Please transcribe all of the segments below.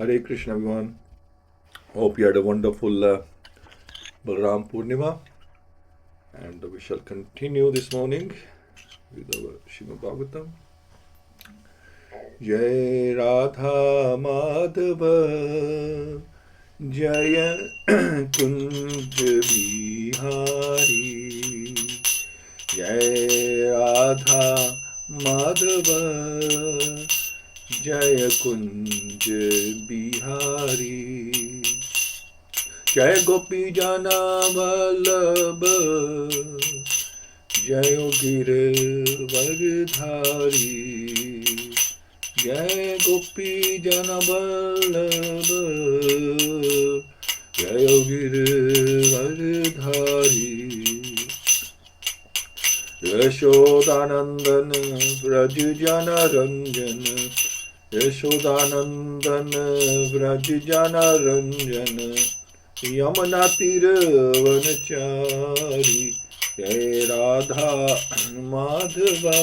Hare Krishna, everyone. Hope you had a wonderful Balaram Purnima, and we shall continue this morning with our Śrīmad-Bhāgavatam. Jai Radha Madhava Jaya Kunj Bihari Jai Radha Madhava Jaya Kunj Bihari Jai Gopi Jana Vallabha Jai Giravardhari Jai Gopi Jana Vallabha Jai Giravardhari Yashodanandan Vraj Jana Ranjana Yashodanandan Vraj Jana Ranjana Yamuna Tiravanachari Jai Radha Madhava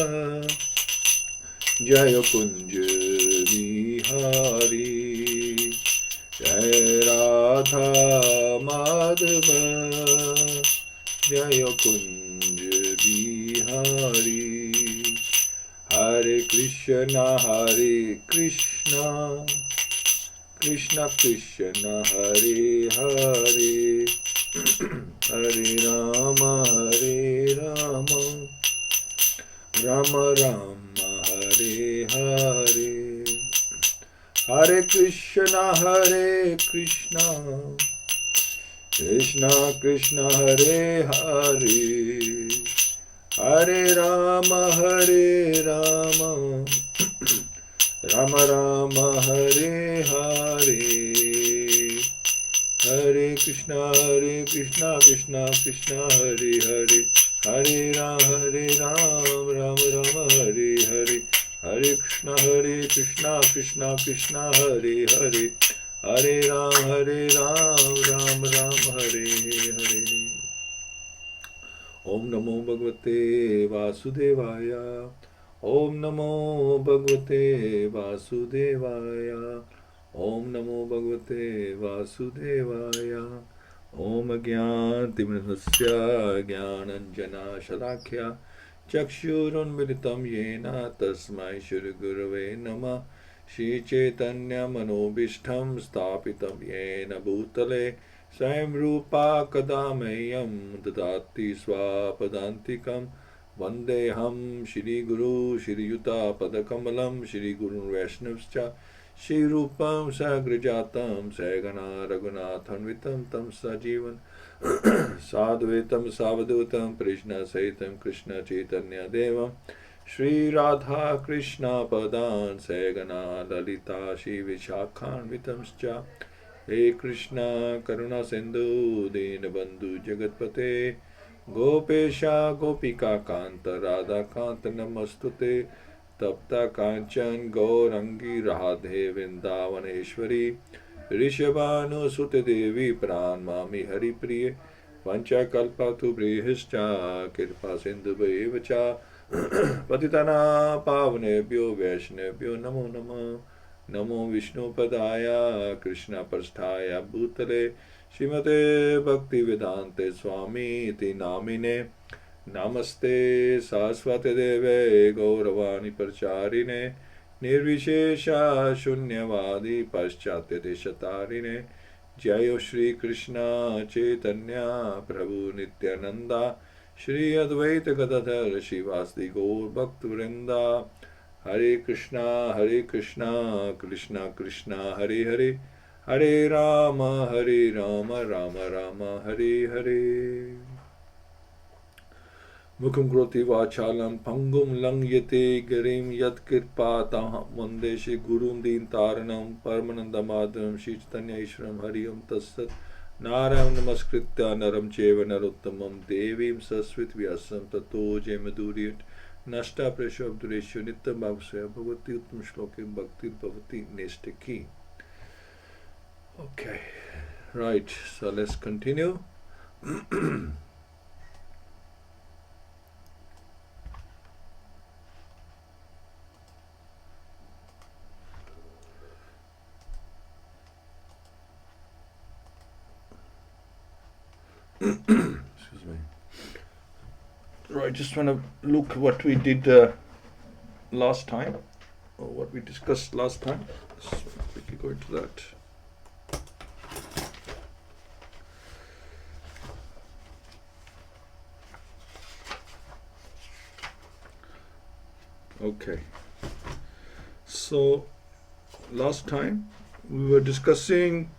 Jaya Kunj Bihari Jai Radha Madhava Jaya Kunj Bihari Hare Krishna Krishna Krishna Hare Hare Hare Rama Rama Rama Hare Hare Hare Krishna Krishna Krishna Hare Hare Hare Rama Rama Rama Hare Hare Hare Krishna Krishna Krishna Hare Hare Hare Ram Ram Hare Hare Hare Krishna Krishna Krishna Hare Hare Hare Ram Ram Hare Hare Om Namo Bhagavate Vasudevaya Om Namo Bhagavate Vasudevaya Om Namo Bhagavate Vasudevaya Om Jnantimrasya Jnananjana Shalakya Chakshurunmilitam Yena Tasmai Shri Gurave Namah Shri Chaitanya Manobishtham Stapitam Yena Bhutale Swayam Rupa Kadameyam Dadati Swapadantikam Vandeham Shri Guru Shri Yuta Padakamalam Shri Guru Vaishnavscha Shri Rupam Sagrajatam Sagana Raghunathanvitam Tam Sajivan Sadhvetam Savadutam Krishna Saitam Krishna Chaitanya Devam Shri Radha Krishna Padan Sagana Lalita Shri Vishakhanvitamscha He Krishna Karuna Sindhu Dinabandhu Jagatpate Gopesha Gopika Kanta Radha Kanta Namastute Tapta Kanchan Gaurangi Radhe Vrindavaneshwari Rishabhanu Sute Devi Pran Mami Hari Priye Pancha Kalpatu Brihishcha Kirpa Sindhu Bhayevacha Patitana Pavnebhyo Vaishnebhyo Namo Namah Namo Vishnu Padaya Krishna Prasthaya Bhutale Śrīmate Bhaktivedanta Swami Iti Namine Namaste Saraswate Deve Gauravani Parcharine Nirvishesha Shunyavadi Paschatya Deshatarine Jayo Shri Krishna Chaitanya Prabhu Nityananda Shri Advaita Gadadhar Shivasdi Gaur Bhaktivinoda Hare Krishna Krishna Krishna Hare Hare Hare Rama Rama Rama Hare Hare Mukham Kroti Vachalam Pangum Langyate Garim Yat Kirpa Taham Vande Shri Gurum Din Taranam Paramanandamadam Shri Chaitanya Ishram Hariyam Tassat Narayan Namaskritya Naram Cheva Narottamam Devim Sasvit Vyasam Tato Jemaduriyat Nashta Presha Abdureshu Nityam Bhavasya Bhavati Uttam Shlokim Bhakti Bhavati Nestaki. Okay, right, so let's continue. Excuse me. Right, just want to look what we did last time, or what we discussed last time. So we can go into that. Okay. So last time we were discussing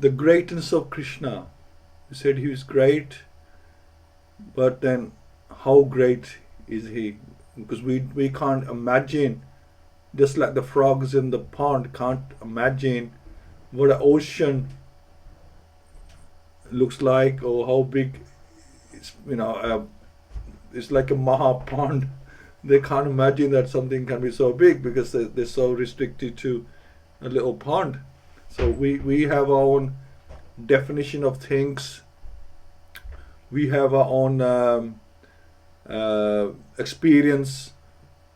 the greatness of Krishna. We said he is great, but then how great is he? Because we can't imagine, just like the frogs in the pond can't imagine what an ocean looks like, or how big it's, it's like a Maha pond. They can't imagine that something can be so big because they're so restricted to a little pond. So we have our own definition of things. We have our own experience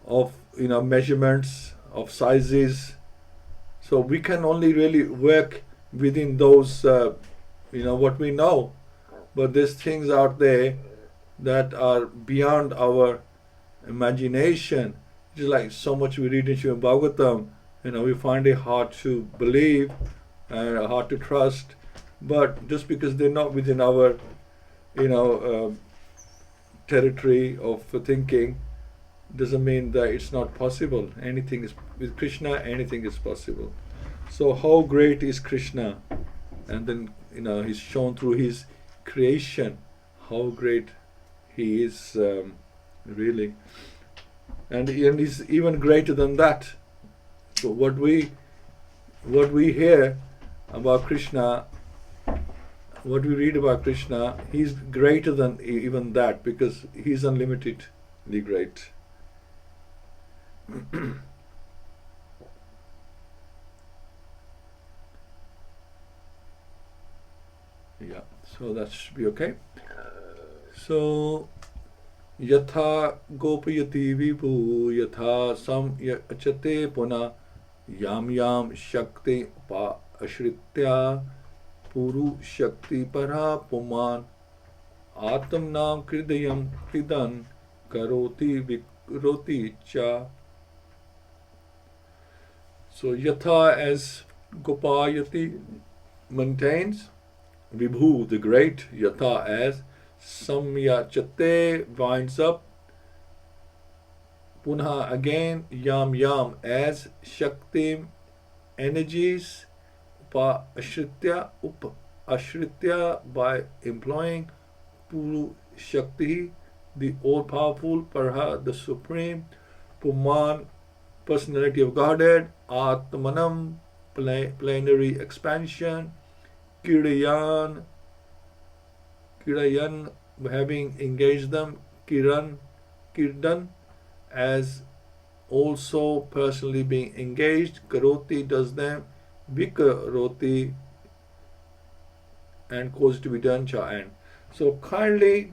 of measurements of sizes. So we can only really work within those what we know. But there's things out there that are beyond our imagination. Just like so much we read in Śrīmad-Bhāgavatam, we find it hard to believe and hard to trust. But just because they're not within our territory of thinking doesn't mean that it's not possible. Anything is, with Krishna, anything is possible. So how great is Krishna? And then he's shown through his creation how great he is really, and he's even greater than that. So what we hear about Krishna, what we read about Krishna, he's greater than even that, because he's unlimitedly great. Yeah, so that should be okay. So yatha gopayati vibhu yatha sam achate puna yam yam shakti pa ashritya puru shakti para puman atam nam kridayam kridan karoti vikroti cha. So yatha, as Gopayati maintains, Vibhu the great, yatha as samyachate winds up, punha again, yam yam as shaktim energies, upa ashritya by employing, puru shakti the all powerful, parha the supreme, puman personality of Godhead, atmanam plenary expansion, Kirayan having engaged them, Kirdan as also personally being engaged, Karoti does them, Vikaroti and cause to be done, cha and. So kindly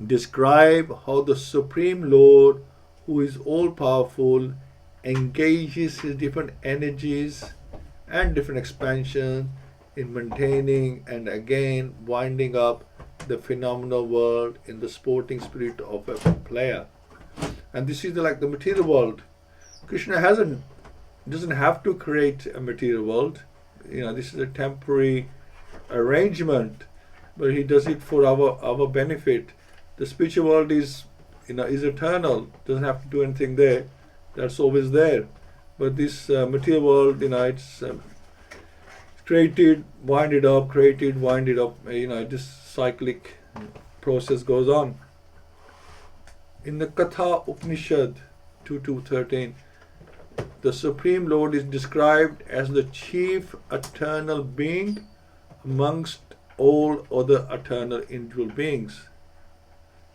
describe how the Supreme Lord, who is all powerful, engages his different energies and different expansions in maintaining and again winding up the phenomenal world in the sporting spirit of a player. And this is like the material world. Krishna doesn't have to create a material world. This is a temporary arrangement, but he does it for our benefit. The spiritual world is eternal, doesn't have to do anything there. That's always there. But this material world, it's created, winded up, created, winded up. This cyclic process goes on. In the Katha Upanishad 2.2.13, the Supreme Lord is described as the chief eternal being amongst all other eternal individual beings.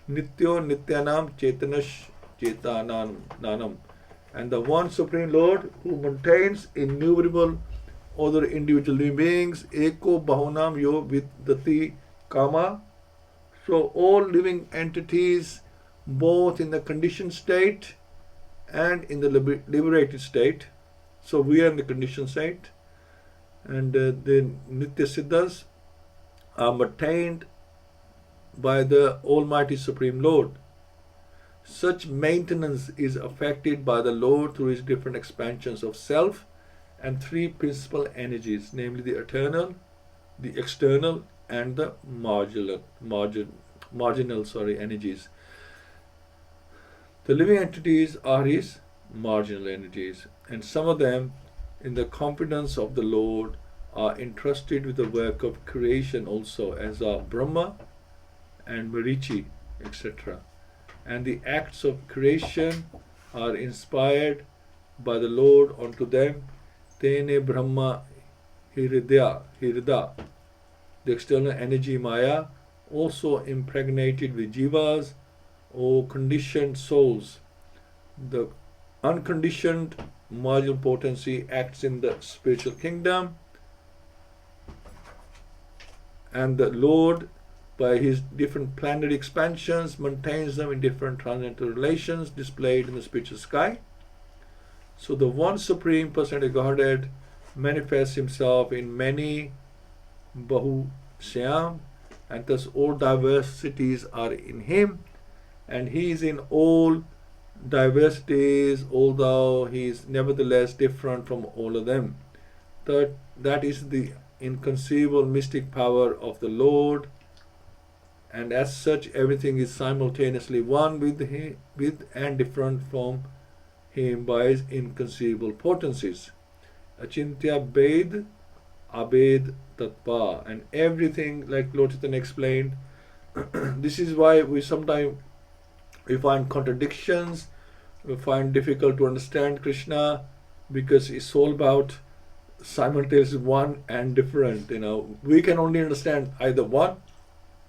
Nityo Nityanam Chetanash Chetananam. And the one Supreme Lord who maintains innumerable other individual living beings, Eko Bahunam Yo Vidati Kama. So all living entities, both in the conditioned state and in the liberated state. So we are in the conditioned state. And the Nitya Siddhas, are maintained by the Almighty Supreme Lord. Such maintenance is affected by the Lord through his different expansions of self and three principal energies, namely the eternal, the external, and the marginal energies. The living entities are his marginal energies, and some of them, in the confidence of the Lord, are entrusted with the work of creation also, as are Brahma and Marichi, etc. And the acts of creation are inspired by the Lord unto them. Tene Brahma Hirida, the external energy Maya, also impregnated with jivas, or conditioned souls. The unconditioned marginal potency acts in the spiritual kingdom, and the Lord, by his different planetary expansions, maintains them in different transcendental relations displayed in the spiritual sky. So the one Supreme Personality of Godhead manifests himself in many Bahu Shyam, and thus all diversities are in him, and he is in all diversities, although he is nevertheless different from all of them. That is the inconceivable mystic power of the Lord, and as such everything is simultaneously one with and different from him by his inconceivable potencies. Achintya Bed Abed Tatpa, and everything, like Lord Chaitanya explained, this is why we sometimes find contradictions, we find difficult to understand Krishna, because it's all about simultaneously one and different. We can only understand either one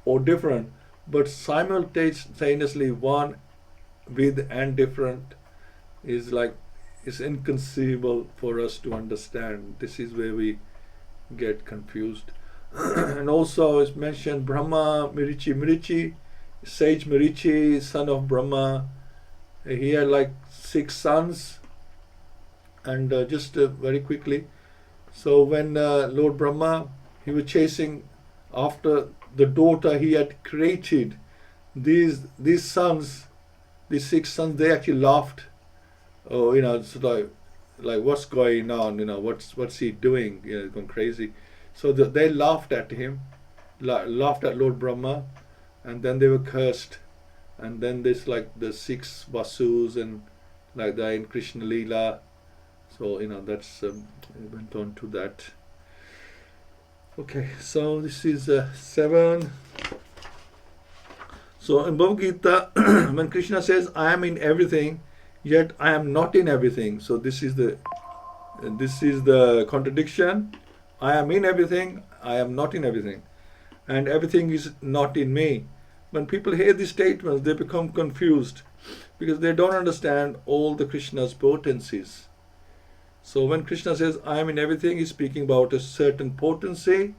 or different, but simultaneously one with and different is inconceivable for us to understand. This is where we get confused. And also it's mentioned Brahma Mirichi, sage Mirichi, son of Brahma. He had 6 sons, and just very quickly, so when Lord Brahma, he was chasing after the daughter he had created, these sons, these 6 sons, they actually laughed. Oh, it's like what's going on? What's he doing? Going crazy. So they laughed at him, laughed at Lord Brahma, and then they were cursed. And then there's the 6 Vasus and like that in Krishna Leela. So that's went on to that. Okay, so this is 7. So in Bhagavad-Gita, when Krishna says, "I am in everything, yet I am not in everything," so this is the contradiction. I am in everything, I am not in everything, and everything is not in me. When people hear these statements, they become confused because they don't understand all the Krishna's potencies. So when Krishna says, "I am in everything," he's speaking about a certain potency.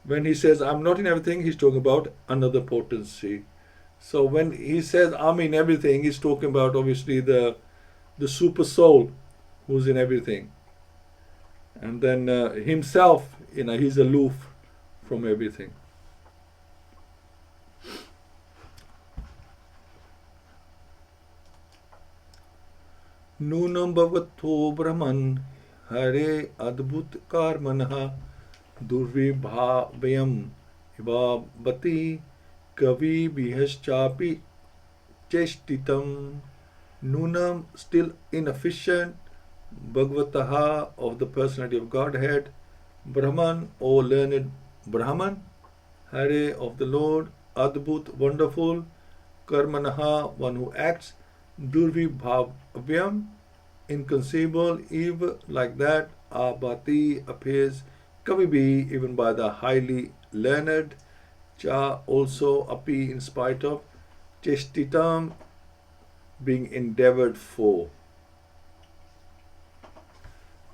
When he says, "I'm not in everything," he's talking about another potency. So when he says, "I'm in everything," he's talking about obviously the super soul who's in everything. And then himself, he's aloof from everything. Nunam bhavatho brahman hare adbhut karmanah durvibhavayam ivabhati kavi bihaschapi chestitam. Nunam, still inefficient, Bhagavataha, of the personality of Godhead, Brahman, O learned Brahman, Hare, of the Lord, Adbhut, wonderful, Karmanaha, one who acts, Durvibhavyam, inconceivable, Eva, like that, Abhati, appears, Kavibi, even by the highly learned, Cha, also, Api, in spite of, Chestitam, being endeavored for.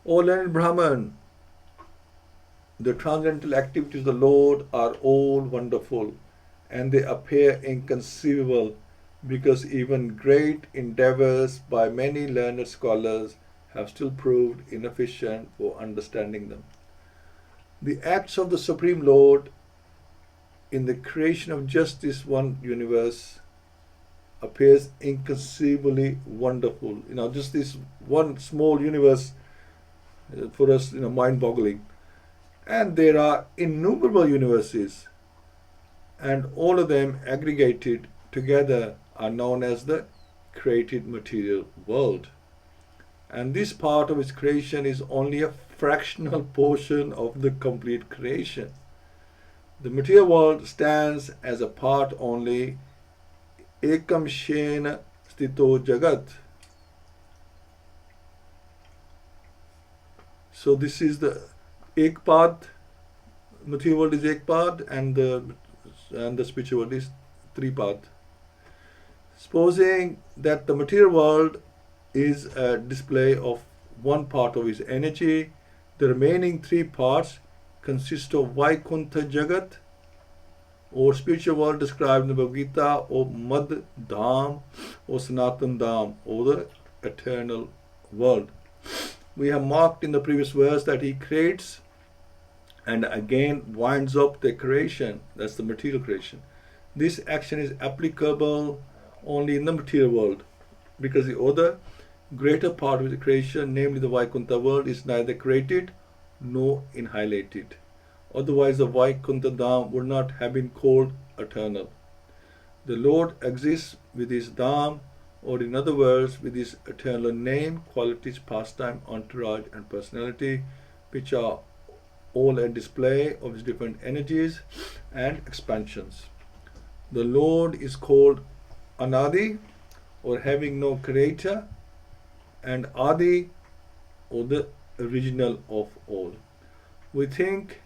O learned Brahman, the transcendental activities of the Lord are all wonderful, and they appear inconceivable because even great endeavors by many learned scholars have still proved inefficient for understanding them. The acts of the Supreme Lord in the creation of just this one universe appears inconceivably wonderful. Just this one small universe for us, mind-boggling. And there are innumerable universes, and all of them aggregated together are known as the created material world. And this part of its creation is only a fractional portion of the complete creation. The material world stands as a part only. Ekam shena stito jagat. So this is the ekpad. Material world is ekpad, and the spiritual world is tripad. Supposing that the material world is a display of one part of its energy, the remaining three parts consist of Vaikuntha Jagat, or spiritual world described in the Bhagavad-Gita, or Mad Dham, or Sanatan Dham, or the eternal world. We have marked in the previous verse that he creates and again winds up the creation. That's the material creation. This action is applicable only in the material world, because the other greater part of the creation, namely the Vaikuntha world, is neither created nor annihilated. Otherwise, the Vaikuntha Dham would not have been called eternal. The Lord exists with his Dham, or in other words, with his eternal name, qualities, pastime, entourage, and personality, which are all a display of his different energies and expansions. The Lord is called Anadi, or having no creator, and Adi, or the original of all. We think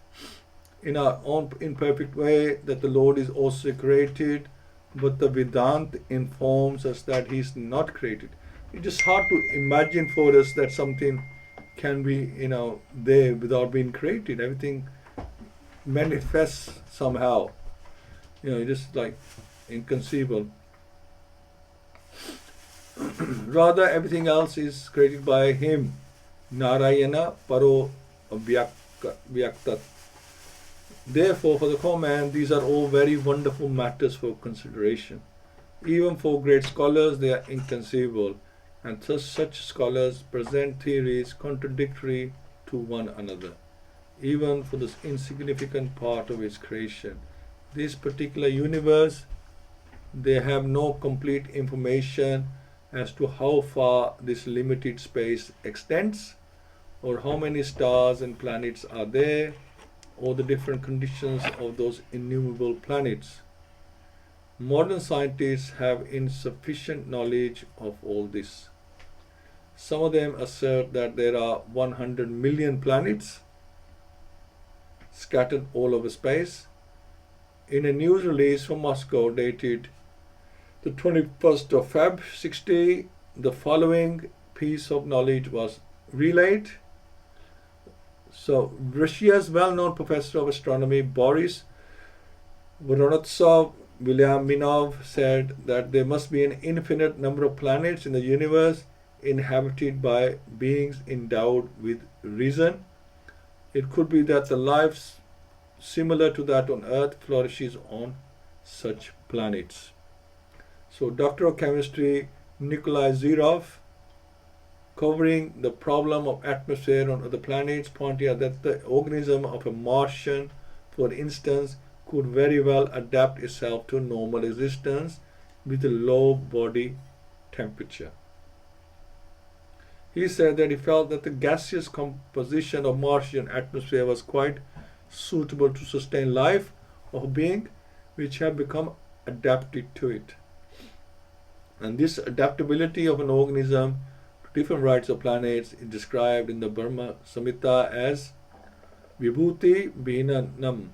in our own imperfect way that the Lord is also created, but the Vedanta informs us that he is not created. It's just hard to imagine for us that something can be, there without being created. Everything manifests somehow. Just like inconceivable. Rather, everything else is created by him. Narayana Paro Vyaktat. Therefore, for the common man, these are all very wonderful matters for consideration. Even for great scholars, they are inconceivable, and thus such scholars present theories contradictory to one another, even for this insignificant part of its creation. This particular universe, they have no complete information as to how far this limited space extends, or how many stars and planets are there, or the different conditions of those innumerable planets. Modern scientists have insufficient knowledge of all this. Some of them assert that there are 100 million planets scattered all over space. In a news release from Moscow dated the 21st of Feb 60, the following piece of knowledge was relayed. So, Russia's well-known professor of astronomy, Boris Voronotsov-Vilyaminov, said that there must be an infinite number of planets in the universe inhabited by beings endowed with reason. It could be that the life similar to that on Earth flourishes on such planets. So, Doctor of Chemistry Nikolai Zirov, covering the problem of atmosphere on other planets, pointed out that the organism of a Martian, for instance, could very well adapt itself to normal existence with a low body temperature. He said that he felt that the gaseous composition of Martian atmosphere was quite suitable to sustain life of beings which have become adapted to it. And this adaptability of an organism to different varieties of planets is described in the Brahma Samhita as Vibhuti Bhinanam,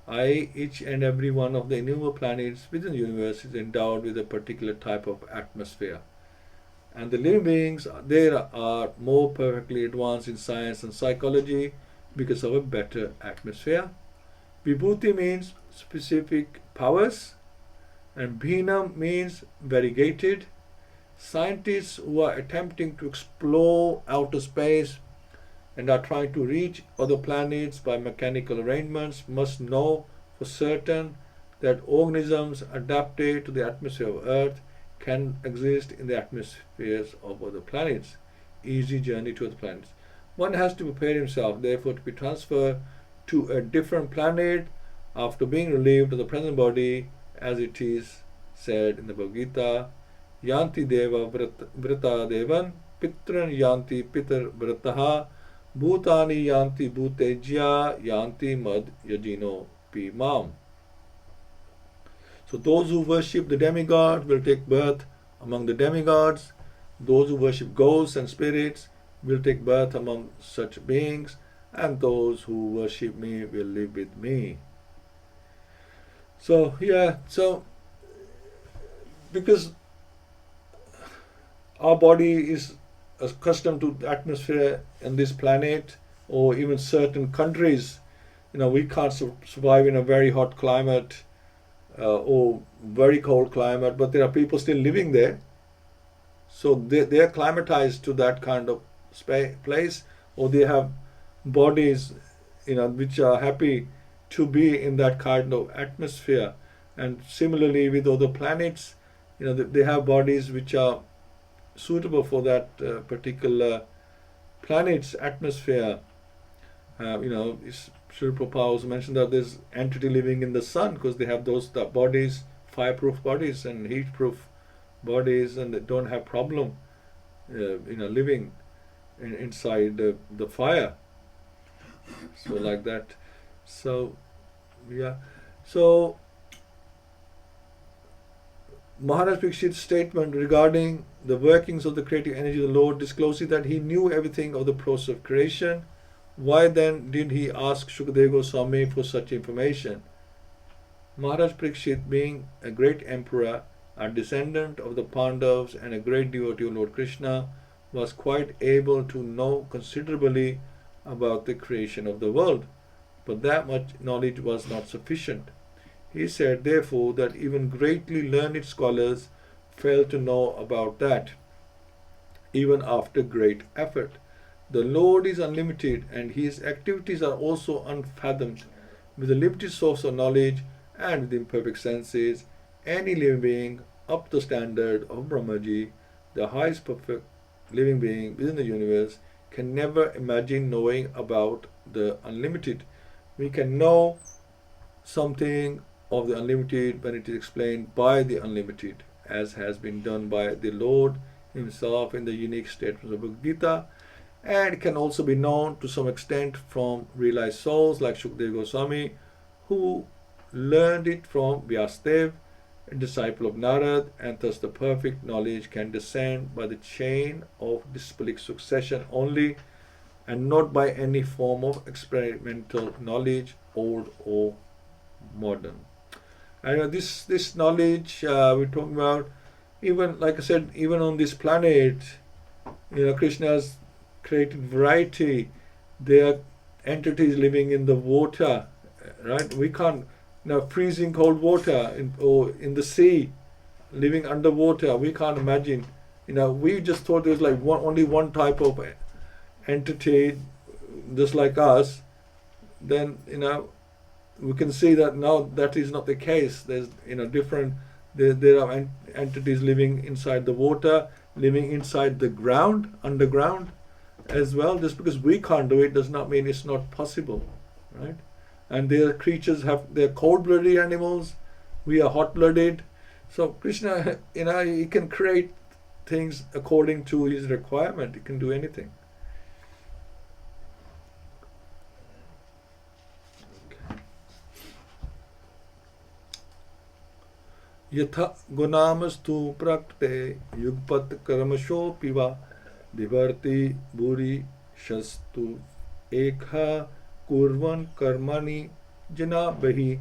i.e. each and every one of the innumerable planets within the universe is endowed with a particular type of atmosphere. And the living beings there are more perfectly advanced in science and psychology because of a better atmosphere. Vibhuti means specific powers, and Bhinam means variegated. Scientists who are attempting to explore outer space and are trying to reach other planets by mechanical arrangements must know for certain that organisms adapted to the atmosphere of Earth can exist in the atmospheres of other planets. Easy journey to other planets. One has to prepare himself, therefore, to be transferred to a different planet after being relieved of the present body, as it is said in the Bhagavad-Gita, Yanti Deva Vrata Devan, Pitran Yanti Pitar Vrataha, Bhutani Yanti Bhutejya, Yanti Mad Yajino Pimam. So those who worship the demigods will take birth among the demigods. Those who worship ghosts and spirits will take birth among such beings, and those who worship me will live with me. So because our body is accustomed to the atmosphere in this planet, or even certain countries, we can't survive in a very hot climate or very cold climate, but there are people still living there. So they are climatized to that kind of place, or they have bodies which are happy to be in that kind of atmosphere. And similarly with other planets, they have bodies which are suitable for that particular planet's atmosphere. Srila Prabhupada also mentioned that there's entity living in the sun because they have those bodies, fireproof bodies and heat-proof bodies, and they don't have problem living inside the fire. So like that. So Maharaj Parikshit's statement regarding the workings of the creative energy of the Lord discloses that he knew everything of the process of creation. Why then did he ask Shukadeva Goswami for such information? Maharaj Parikshit, being a great emperor, a descendant of the Pandavas and a great devotee of Lord Krishna, was quite able to know considerably about the creation of the world, but that much knowledge was not sufficient. He said, therefore, that even greatly learned scholars fail to know about that, even after great effort. The Lord is unlimited, and His activities are also unfathomed. With a limited source of knowledge and with imperfect senses, any living being up to the standard of Brahmaji, the highest perfect living being within the universe, can never imagine knowing about the unlimited. We can know something of the unlimited when it is explained by the unlimited, as has been done by the Lord Himself in the unique statements of Bhagavad-Gita, and it can also be known to some extent from realized souls like Shukadeva Goswami, who learned it from Vyasadeva, a disciple of Narad, and thus the perfect knowledge can descend by the chain of disciplic succession only, and not by any form of experimental knowledge, old or modern. And this knowledge we're talking about, even like I said, even on this planet, Krishna has created variety. There are entities living in the water, right? We can't freezing cold water or in the sea, living underwater. We can't imagine. We just thought there was like only one type of entity, just like us. Then we can see that now that is not the case. There's different. There are entities living inside the water, living inside the ground, underground, as well. Just because we can't do it does not mean it's not possible, right? And their creatures they're cold-blooded animals. We are hot-blooded. So Krishna, He can create things according to His requirement. He can do anything. Yatha gunamastu prakte yugpat karmasho piva divarti buri shastu ekha kurvan karmani jana bahi.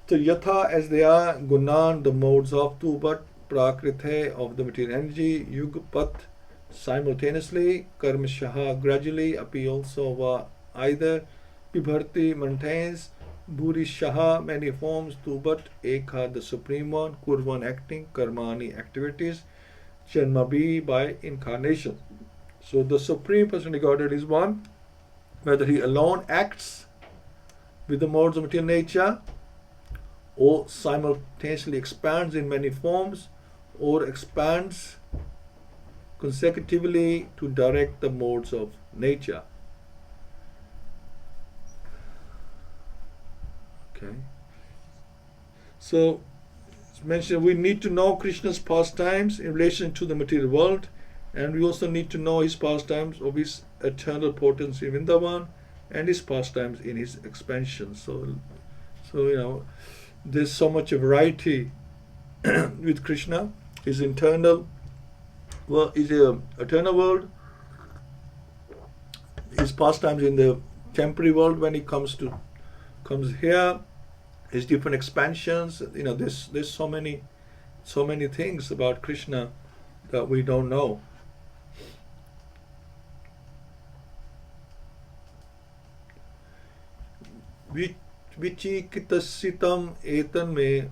So yatha, as they are, gunan, the modes of tu, but prakrithe, of the material energy, yugpat, simultaneously, karmashaha, gradually, api also va, either, pibharti, maintains, buri shaha, many forms, tu, but ekha, the supreme one, kurvan, acting, karmani, activities, janma, by incarnation. So the supreme personality Godhead is one, whether he alone acts with the modes of material nature, or simultaneously expands in many forms, or expands consecutively to direct the modes of nature. Okay. So, it's mentioned we need to know Krishna's pastimes in relation to the material world, and we also need to know his pastimes of his eternal potency in Vrindavan and his pastimes in his expansion. So there's so much variety with Krishna. His internal world is an eternal world. His pastimes in the temporary world when he comes here. His different expansions. There's so many things about Krishna that we don't know. Vichikitasitam etan me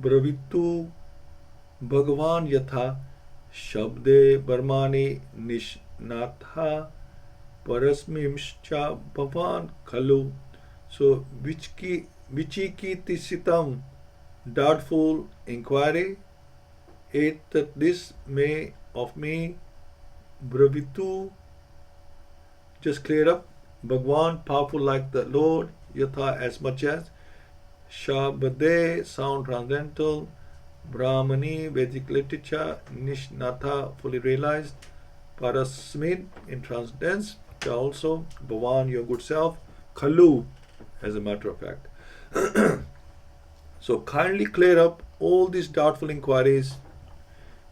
bravitu Bhagavan yatha shabde barmani nishnatha parasmimscha bhavan khalu. So vichikitasitam, doubtful inquiry, etat this may of me bravitu, just clear up, Bhagwan, powerful like the Lord, yatha, as much as, Shabade, sound transcendental, Brahmani, Vedic literature, Nishnatha, fully realized, Parasmin, in transcendence, also, Bhavan, your good self, Khalu, as a matter of fact. So kindly clear up all these doubtful inquiries,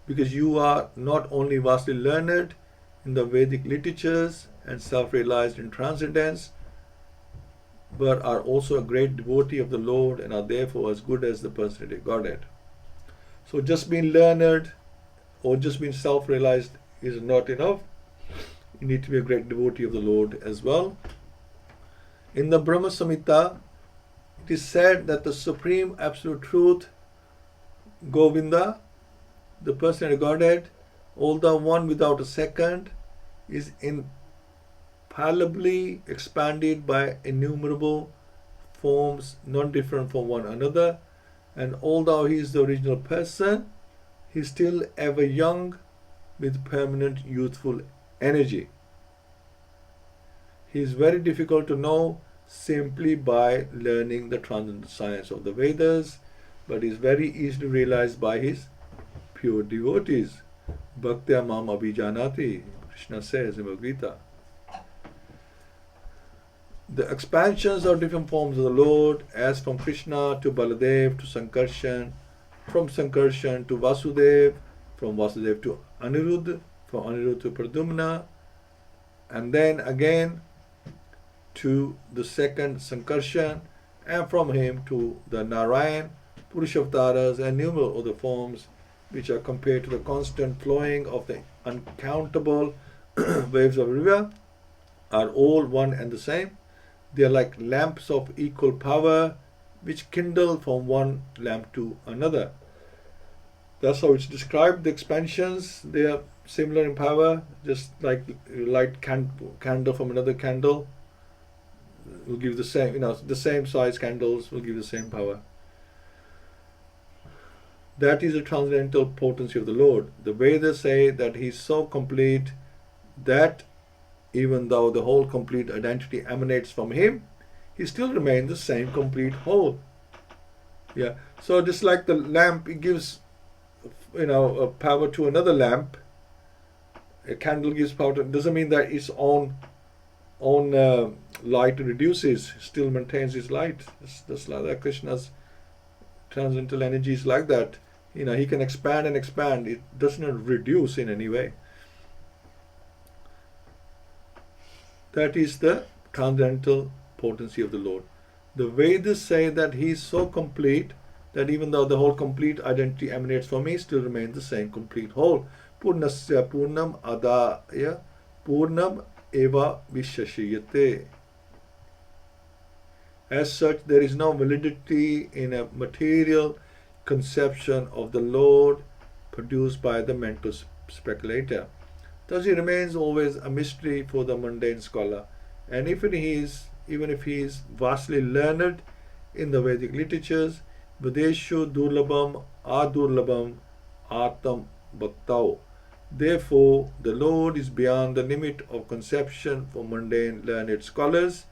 because you are not only vastly learned in the Vedic literatures and self-realized in transcendence, but are also a great devotee of the Lord and are therefore as good as the personality of Godhead. So just being learned or just being self-realized is not enough. You need to be a great devotee of the Lord as well. In the Brahma Samhita, it is said that the Supreme Absolute Truth, Govinda, the personality of Godhead, although one without a second, is infallibly expanded by innumerable forms, not different from one another. And although he is the original person, he is still ever young with permanent youthful energy. He is very difficult to know simply by learning the transcendental science of the Vedas, but is very easily realized by his pure devotees. Bhaktya mam abhijanati, Krishna says in Bhagavad-Gita. The expansions of different forms of the Lord, as from Krishna to Baladev to Sankarshan, from Sankarshan to Vasudev, from Vasudev to Aniruddha, from Aniruddha to Pradyumna, and then again to the second Sankarshan, and from him to the Narayan, Purushavtaras, and numerous other forms which are compared to the constant flowing of the uncountable waves of a river, are all one and the same. They are like lamps of equal power which kindle from one lamp to another. That's how it's described. The expansions, they are similar in power, just like you light candle from another candle will give the same, the same size candles will give the same power. That is the transcendental potency of the Lord. The Vedas say that he is so complete that even though the whole complete identity emanates from him, he still remains the same complete whole. Yeah. So just like the lamp, it gives a power to another lamp. A candle gives power to, doesn't mean that its own light reduces, still maintains its light. Just like that, Krishna's transcendental energy is like that. He can expand and expand. It does not reduce in any way. That is the transcendental potency of the Lord. The Vedas say that he is so complete that even though the whole complete identity emanates from me, still remains the same complete whole. Purnasya purnam adaya purnam eva vishashiyate. As such, there is no validity in a material conception of the Lord produced by the mental speculator. Thus he remains always a mystery for the mundane scholar. And even if he is vastly learned in the Vedic literatures, Videshu Durlabham Adurlabham Atam Bhaktao. Therefore, the Lord is beyond the limit of conception for mundane learned scholars,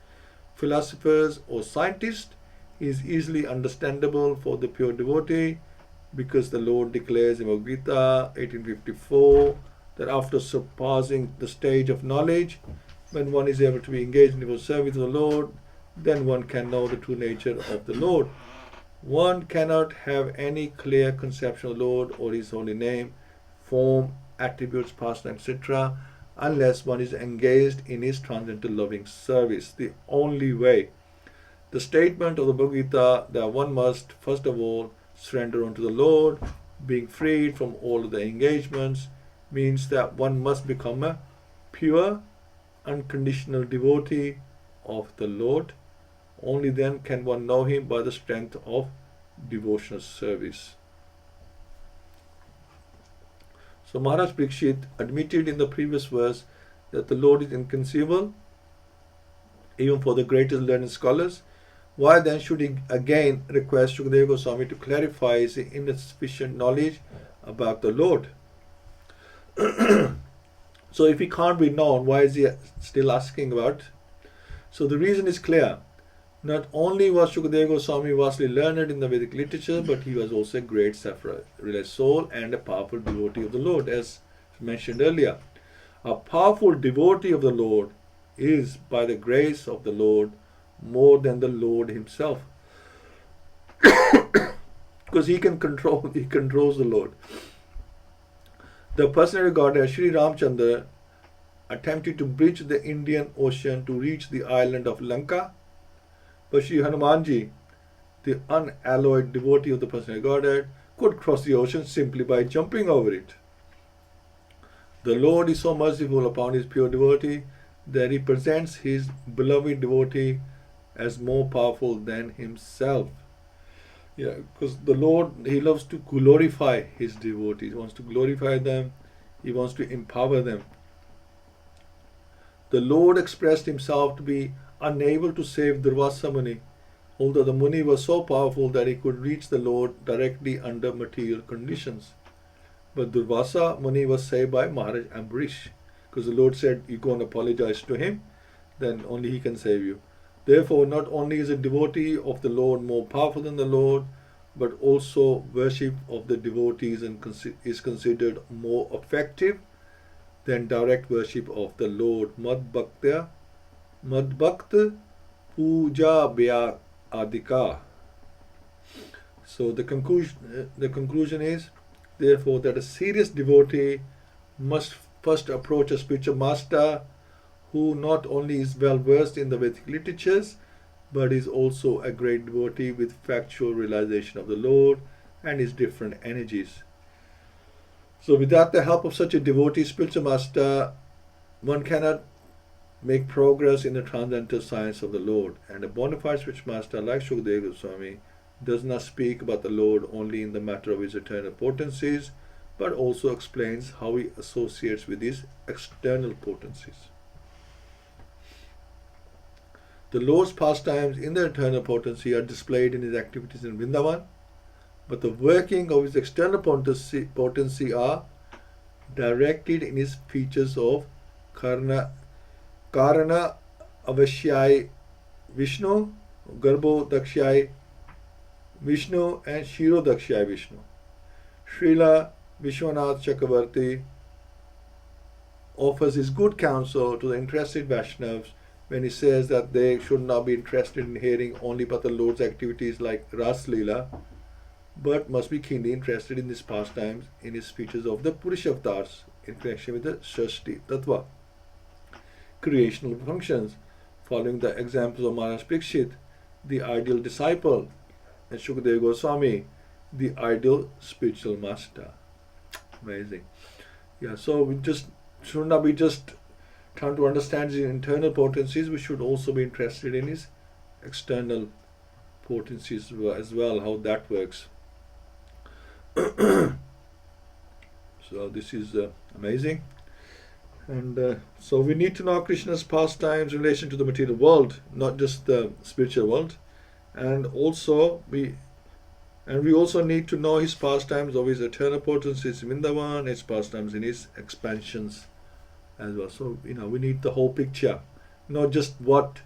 philosophers, or scientists. He is easily understandable for the pure devotee, because the Lord declares in Bhagavad-Gita 1854 that after surpassing the stage of knowledge, when one is able to be engaged in the service of the Lord, then one can know the true nature of the Lord. One cannot have any clear conception of the Lord or His holy name, form, attributes, pastime, etc., unless one is engaged in His transcendental loving service. The only way. The statement of the Bhagavad Gita that one must, first of all, surrender unto the Lord, being freed from all of the engagements, means that one must become a pure, unconditional devotee of the Lord. Only then can one know Him by the strength of devotional service. So Maharaj Parikshit admitted in the previous verse that the Lord is inconceivable, even for the greatest learned scholars. Why then should he again request Shukadeva Goswami to clarify his insufficient knowledge about the Lord? So if he can't be known, why is he still asking about it? So the reason is clear. Not only was Shukadeva Goswami vastly learned in the Vedic literature, but he was also a great self-realized soul and a powerful devotee of the Lord, as mentioned earlier. A powerful devotee of the Lord is, by the grace of the Lord, more than the Lord himself. Because he controls the Lord. The personality Godhead, Sri Ramchandra, attempted to bridge the Indian Ocean to reach the island of Lanka, but Sri Hanumanji, the unalloyed devotee of the personality Godhead, could cross the ocean simply by jumping over it. The Lord is so merciful upon His pure devotee that He presents His beloved devotee as more powerful than Himself. Yeah, because the Lord, He loves to glorify His devotees. He wants to glorify them. He wants to empower them. The Lord expressed Himself to be unable to save Durvasa Muni, although the Muni was so powerful that he could reach the Lord directly under material conditions. But Durvasa Muni was saved by Maharaj Ambarish, because the Lord said, you go and apologize to him, then only he can save you. Therefore, not only is a devotee of the Lord more powerful than the Lord, but also worship of the devotees is considered more effective than direct worship of the Lord. Mad Bhakta Puja Bhya Adika. So the conclusion is, therefore, that a serious devotee must first approach a spiritual master who not only is well versed in the Vedic literatures, but is also a great devotee with factual realization of the Lord and His different energies. So without the help of such a devotee spiritual master, one cannot make progress in the transcendental science of the Lord. And a bona fide spiritual master like Shukadeva Goswami does not speak about the Lord only in the matter of His eternal potencies, but also explains how He associates with His external potencies. The Lord's pastimes in the eternal potency are displayed in His activities in Vrindavan, but the working of His external potency are directed in His features of Karana Avashyai Vishnu, Garbho Dakshyai Vishnu, and Shiro Dakshyai Vishnu. Srila Vishwanath Chakravarti offers his good counsel to the interested Vaishnavas when he says that they should not be interested in hearing only about the Lord's activities like Ras Leela, but must be keenly interested in His pastimes, in His features of the Purusha avatars in connection with the Shashti Tattva, creational functions, following the examples of Maharaj Parikshit, the ideal disciple, and Shukadeva Goswami, the ideal spiritual master. Amazing. Yeah, so we just should not be just trying to understand His internal potencies, we should also be interested in His external potencies as well, how that works. So this is amazing. And so we need to know Krishna's pastimes in relation to the material world, not just the spiritual world. And we also need to know his pastimes of his eternal potency, his Vrindavan, his pastimes in his expansions as well. So we need the whole picture, not just what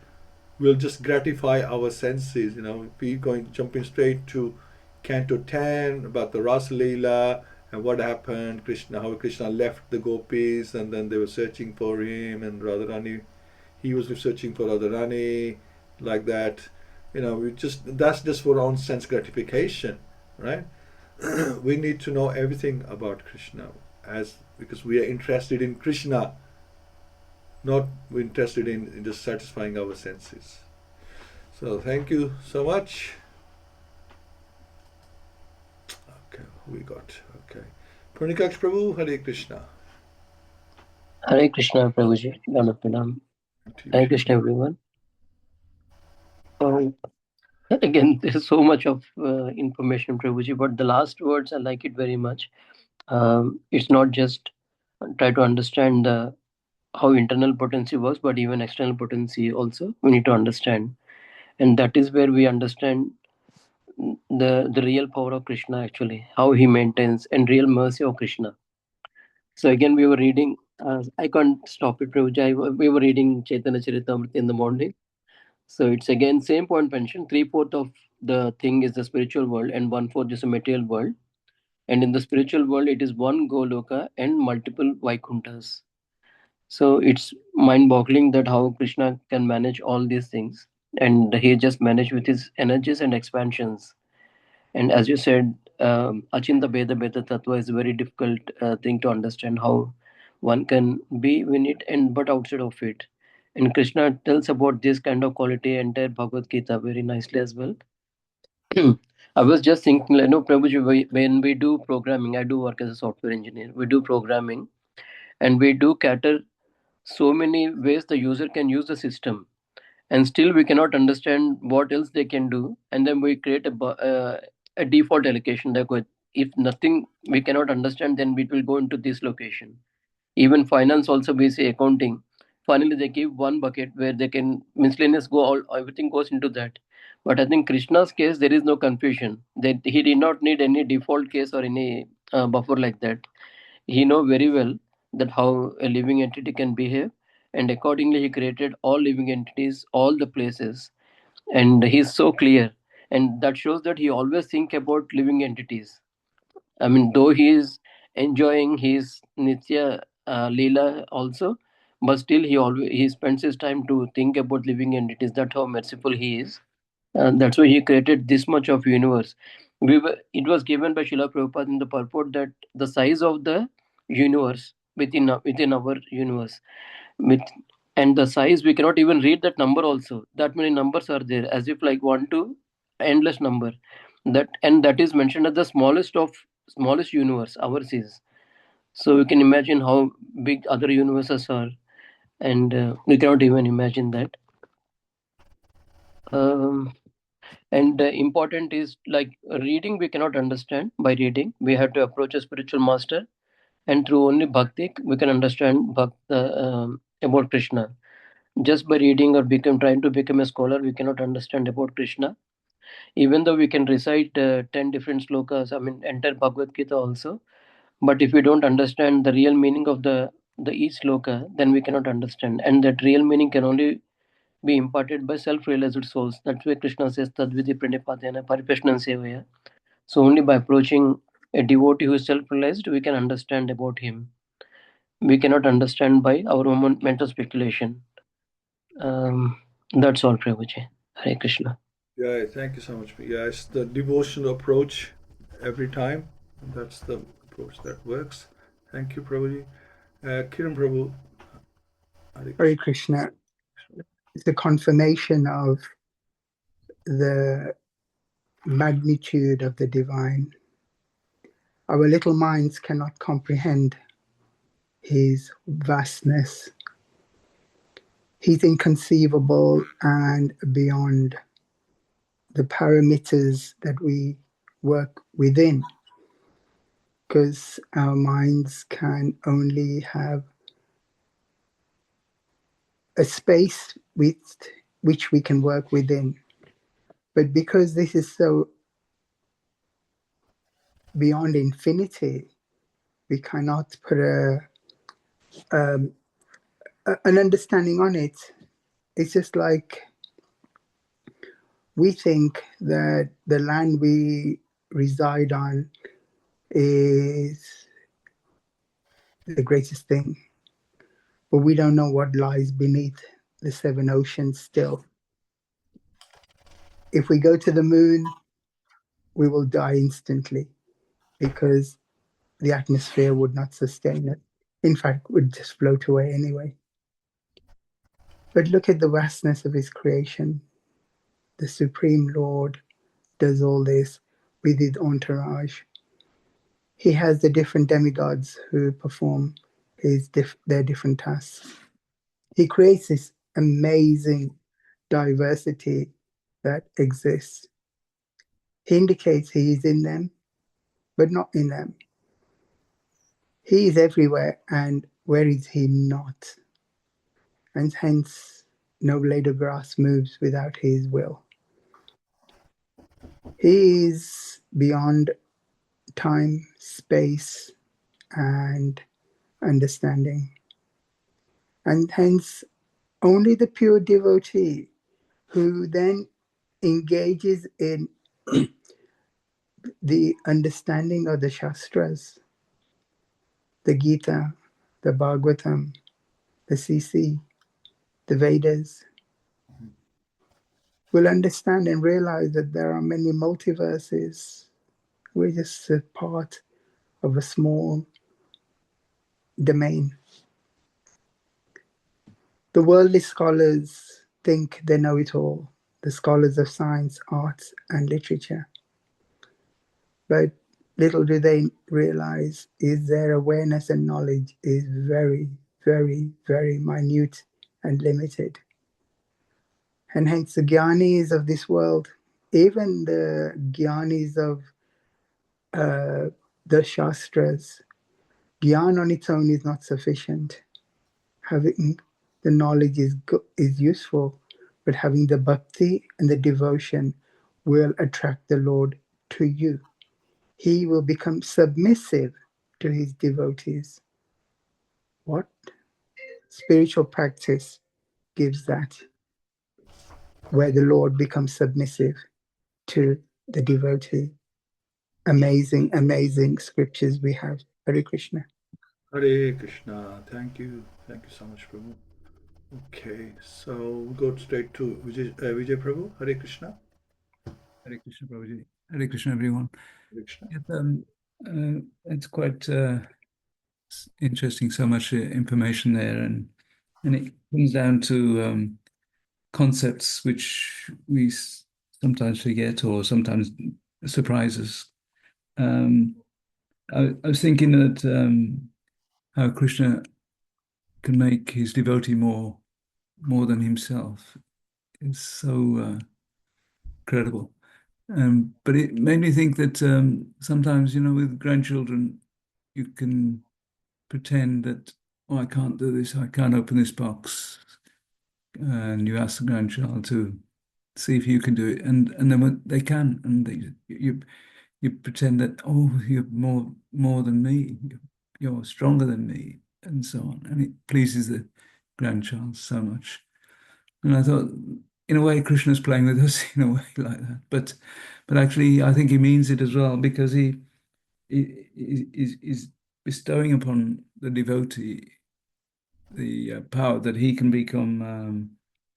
will just gratify our senses. If we're going jumping straight to Canto 10 about the Rasa Leela and what happened, how Krishna left the gopis and then they were searching for him, and Radharani, he was searching for Radharani, like that. That's just for our own sense gratification, right? We need to know everything about Krishna because we are interested in Krishna, not interested in just satisfying our senses. So thank you so much. Okay, we got Purnikaksh Prabhu, Hare Krishna. Hare Krishna, Prabhuji. Pranam. Hare Krishna, everyone. Again, there's so much of information, Prabhuji, but the last words, I like it very much. It's not just try to understand how internal potency works, but even external potency also we need to understand. And that is where we understand the real power of Krishna, actually, how he maintains, and real mercy of Krishna. So again, we were reading, I can't stop it, Prabhuji. We were reading Chaitanya Charitamrita in the morning. So it's again same point mentioned. 3/4 of the thing is the spiritual world and 1/4 is the material world. And in the spiritual world, it is one Goloka and multiple Vaikunthas. So it's mind-boggling that how Krishna can manage all these things, and he just managed with his energies and expansions. And as you said, Achinta Beda Beda Tattva is a very difficult thing to understand how one can be in it and but outside of it. And Krishna tells about this kind of quality entire Bhagavad Gita very nicely as well. I was just thinking, Prabhuji, when we do programming, I do work as a software engineer. We do programming and we do cater so many ways the user can use the system, and still we cannot understand what else they can do, and then we create a default allocation that if nothing we cannot understand, then it will go into this location. Even finance also, we say accounting, finally they give one bucket where they can miscellaneous go, all everything goes into that. But I think Krishna's case there is no confusion, that he did not need any default case or any buffer like that. He know very well that how a living entity can behave, and accordingly he created all living entities, all the places, and he's so clear. And that shows that he always think about living entities. I mean, though he is enjoying his Nitya Leela also, but still he spends his time to think about living entities. That's how merciful he is. And that's why he created this much of universe. It was given by Srila Prabhupada in the purport that the size of the universe within our universe, with and the size we cannot even read that number also. That many numbers are there, as if like one to endless number. That is mentioned as the smallest universe. Ours is. So we can imagine how big other universes are, and we cannot even imagine that. Um, and important is like reading we cannot understand by reading, we have to approach a spiritual master, and through only bhakti we can understand about Krishna. Just by reading or trying to become a scholar, we cannot understand about Krishna. Even though we can recite 10 different slokas, I mean entire Bhagavad Gita also, but if we don't understand the real meaning of the each sloka, then we cannot understand, and that real meaning can only be imparted by self-realized souls. That's why Krishna says Tadvidi Pranipadena Pariprashnan Sevaya. So only by approaching a devotee who is self-realized, we can understand about him. We cannot understand by our own mental speculation. That's all, Prabhuji. Hare Krishna. Yeah, thank you so much. Yeah, it's the devotional approach every time. That's the approach that works. Thank you, Prabhuji. Kiran Prabhu. Hare Krishna. It's a confirmation of the magnitude of the divine. Our little minds cannot comprehend his vastness. He's inconceivable and beyond the parameters that we work within, because our minds can only have a space with which we can work within. But because this is so beyond infinity, we cannot put an understanding on it. It's just like we think that the land we reside on is the greatest thing, but we don't know what lies beneath the 7 oceans still. If we go to the moon, we will die instantly because the atmosphere would not sustain it. In fact, would just float away anyway. But look at the vastness of his creation. The Supreme Lord does all this with his entourage. He has the different demigods who perform their different tasks. He creates this amazing diversity that exists. He indicates he is in them, but not in them. He is everywhere, and where is he not? And hence, no blade of grass moves without his will. He is beyond time, space, and understanding. And hence, only the pure devotee who then engages in the understanding of the Shastras, the Gita, the Bhagavatam, the CC, the Vedas, will understand and realize that there are many multiverses. We're just a part of a small domain. The worldly scholars think they know it all, the scholars of science, arts, and literature. But little do they realize is their awareness and knowledge is very, very, very minute and limited. And hence the Gyanis of this world, even the Gyanis of the Shastras, Gyan on its own is not sufficient. Having the knowledge is useful, but having the bhakti and the devotion will attract the Lord to you. He will become submissive to his devotees. What spiritual practice gives that? Where the Lord becomes submissive to the devotee. Amazing, amazing scriptures we have. Hare Krishna. Hare Krishna. Thank you. Thank you so much, Prabhu. Okay, so we'll go straight to Vijay Prabhu. Hare Krishna. Hare Krishna, Prabhuji. Hare Krishna, everyone. Hare Krishna. Yes, it's quite interesting, so much information there, and it comes down to concepts which we sometimes forget or sometimes surprise us. I was thinking that how Krishna can make his devotee more than himself is so incredible. But it made me think that sometimes, with grandchildren, you can pretend that, oh, I can't do this, I can't open this box. And you ask the grandchild to see if you can do it. And then when they can, and you pretend that, oh, you're more than me, you're stronger than me, and so on. And it pleases the grandchild so much. And I thought, in a way, Krishna's playing with us in a way like that. But actually, I think he means it as well, because he is bestowing upon the devotee the power that he can become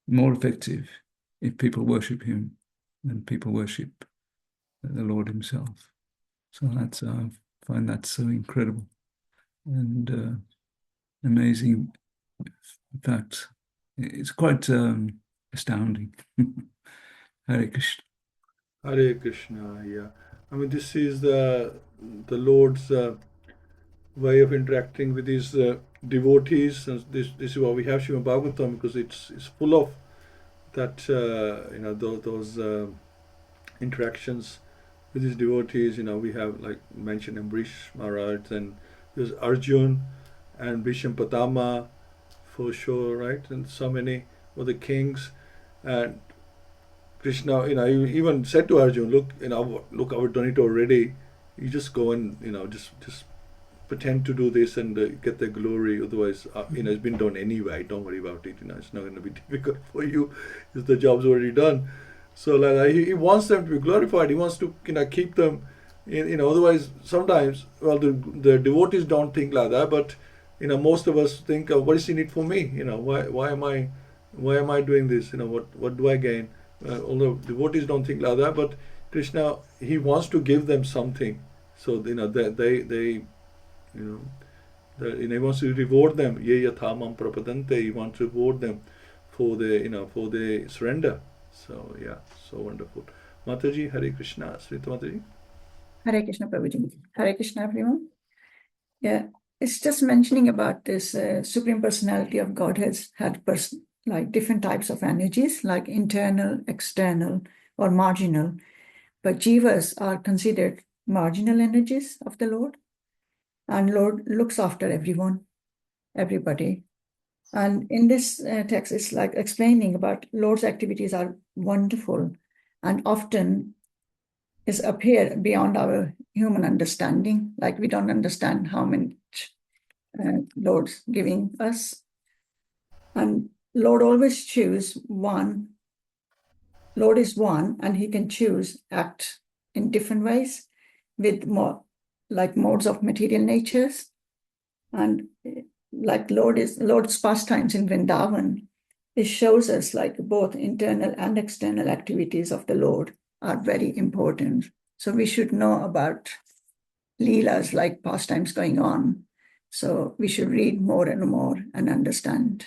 more effective if people worship him than people worship the Lord himself. So that's I find that so incredible and amazing fact. It's quite astounding. Hare Krishna. Hare Krishna. Yeah, I mean, this is the Lord's way of interacting with his devotees, and this is why we have Śrīmad-Bhāgavatam, because it's full of that those interactions with his devotees. We have, like mentioned, Ambrish Maharaj, and there's Arjun and Bhisham Pitama for sure, right? And so many of the kings, and Krishna, he even said to Arjuna, look, look, I've done it already. You just go and, just pretend to do this and get the glory. Otherwise, it's been done anyway. Don't worry about it. It's not going to be difficult for you. If the job's already done. So like he wants them to be glorified. He wants to keep them. Otherwise, sometimes, well, the devotees don't think like that, but most of us think, what is in it for me? Why am I doing this? What do I gain? Although devotees don't think like that, but Krishna, he wants to give them something. So they he wants to reward them. Ye yathamam prapadante. He wants to reward them for the surrender. So yeah, so wonderful. Mataji, Hare Krishna. Srita Mataji. Hare Krishna, Prabhuji. Hare Krishna, everyone. Yeah, it's just mentioning about this Supreme Personality of God has had like different types of energies, like internal, external, or marginal. But jivas are considered marginal energies of the Lord. And Lord looks after everyone, everybody. And in this text, it's like explaining about Lord's activities are wonderful and often is appear beyond our human understanding. Like we don't understand how much Lord's giving us. And Lord always choose one. Lord is one, and he can choose act in different ways with more like modes of material natures. And like Lord's pastimes in Vrindavan, it shows us like both internal and external activities of the Lord are very important. So we should know about leelas, like pastimes going on. So we should read more and more and understand.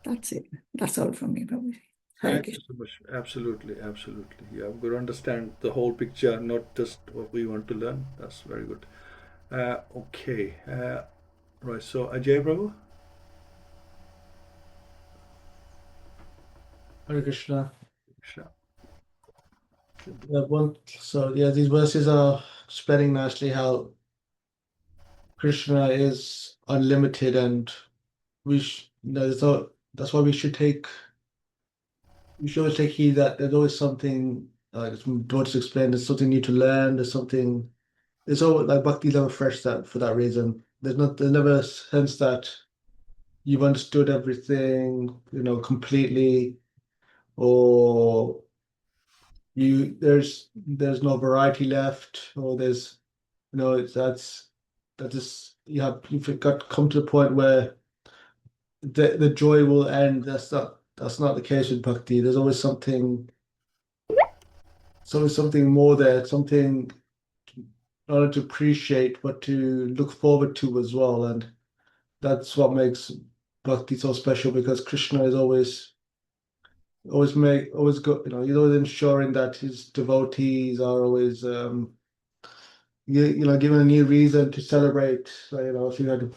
That's it. That's all from me, probably. Thank you so much. Absolutely. Yeah, we've got to understand the whole picture, not just what we want to learn. That's very good. Okay. Right. So Ajay Prabhu. Hare Krishna. Krishna. These verses are spreading nicely how Krishna is unlimited, and that's why we should always take heed that there's always something, as George explained, there's something new to learn. It's always like bhakti never fresh that for that reason. There's never a sense that you've understood everything, completely, or there's no variety left, or there's you've got to come to the point where the joy will end. That's not the case with bhakti. There's always something more there, something not only to appreciate but to look forward to as well. And that's what makes bhakti so special, because Krishna is always good. He's always ensuring that his devotees are always given a new reason to celebrate. So, if you had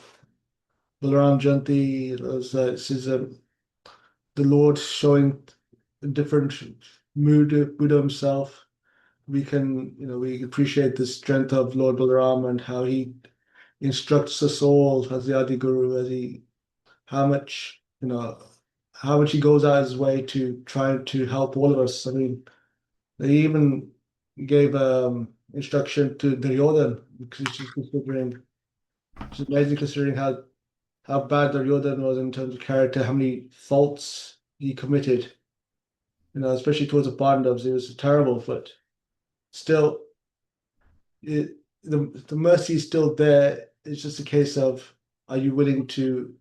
Balaram Jayanti, this is the Lord showing a different mood, Buddha himself. We can appreciate the strength of Lord Balaram and how he instructs us all as the Adi Guru, how much he goes out of his way to try to help all of us. I mean, they even gave instruction to Duryodhan, because it's amazing considering how bad Duryodhan was in terms of character, how many faults he committed, especially towards the Pandavas. It was terrible, but still, the mercy is still there. It's just a case of, are you willing to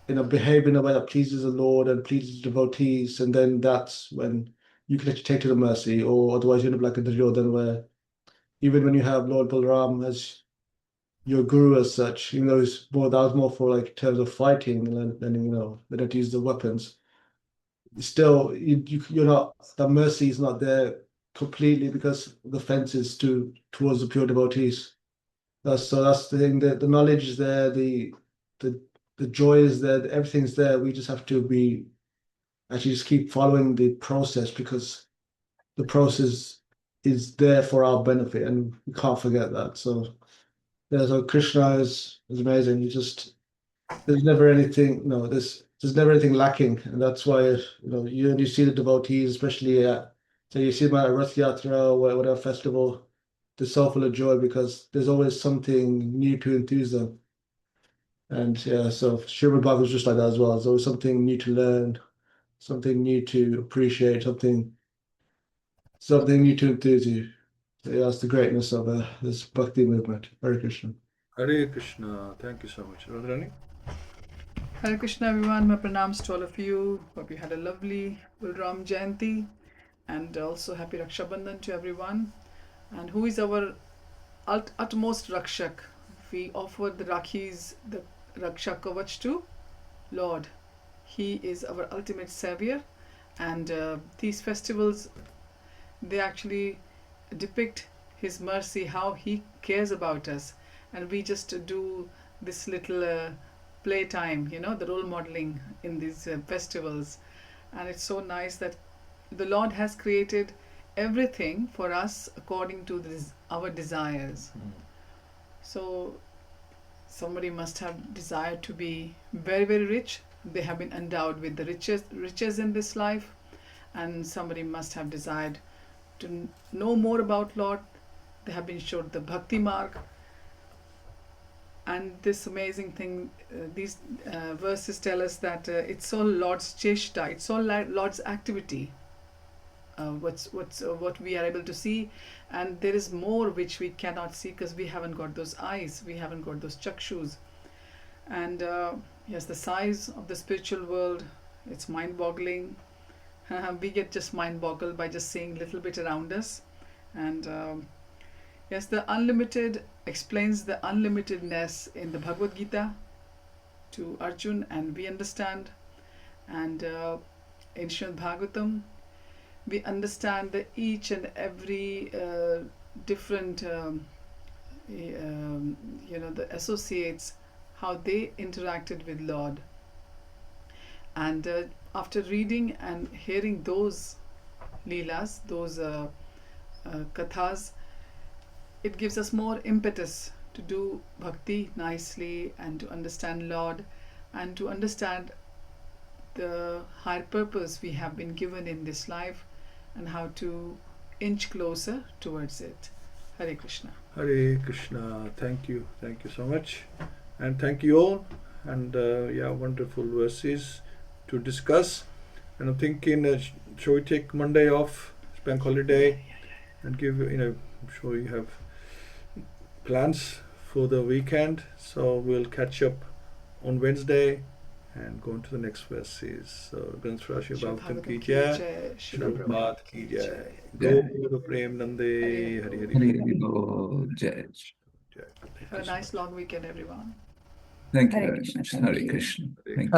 behave in a way that pleases the Lord and pleases the devotees, and then that's when you can actually take to the mercy. Or otherwise you end up like a Duryodhan, where even when you have Lord Balaram as your guru as such, even though that was more for like terms of fighting and then they don't use the weapons. Still, you're not, the mercy is not there completely, because the fence is towards the pure devotees. That's the thing. The knowledge is there, the joy is there, everything's there. We just have to just keep following the process, because the process is there for our benefit, and we can't forget that. So Krishna is amazing. there's never anything, there's never anything lacking, and that's why you see the devotees, especially so you see them at Rath Yatra or whatever festival, they're so full of joy because there's always something new to enthuse them. And yeah, so Śrīmad-Bhāgavatam is just like that as well. There's always something new to learn, something new to appreciate, something new to enthuse you. So yeah, that's the greatness of this bhakti movement. Hare Krishna. Hare Krishna. Thank you so much. Radharani? Hare Krishna, everyone. My pranams to all of you. Hope you had a lovely Balram Jayanti, and also happy Raksha Bandhan to everyone. And who is our utmost Rakshak? We offer the Rakhis, the Raksha Kavach to Lord. He is our ultimate savior, and these festivals, they actually depict his mercy, how he cares about us, and we just do this little playtime, the role modeling in these festivals. And it's so nice that the Lord has created everything for us according to our desires. So somebody must have desired to be very, very rich. They have been endowed with the riches in this life, and somebody must have desired to know more about Lord. They have been showed the bhakti marg. And this amazing thing, these verses tell us that it's all Lord's cheshta, it's all Lord's activity. What we are able to see, and there is more which we cannot see because we haven't got those eyes, we haven't got those chakshus. And yes, the size of the spiritual world, it's mind-boggling. We get just mind-boggled by just seeing a little bit around us. And yes, the unlimited explains the unlimitedness in the Bhagavad-Gita to Arjun, and we understand. And in Śrīmad-Bhāgavatam, we understand that each and every different, the associates, how they interacted with Lord. And after reading and hearing those leelas, those kathas, it gives us more impetus to do bhakti nicely and to understand Lord and to understand the higher purpose we have been given in this life and how to inch closer towards it. Hare Krishna. Hare Krishna. Thank you so much, and thank you all. And wonderful verses to discuss. And I'm thinking, shall we take Monday off, bank holiday, and give I'm sure you have plans for the weekend. So we'll catch up on Wednesday and go on to the next verses. So Granth Rashi Bhagavatam ki jai, Srila Prabhupada ki jai, Gaur Prem Nande, Hari Hari. Hari Bol, Jai. Have a nice long weekend, everyone. Thank you Hare very Krishna, much. thank Hare you. Krishna. Hare Thank you.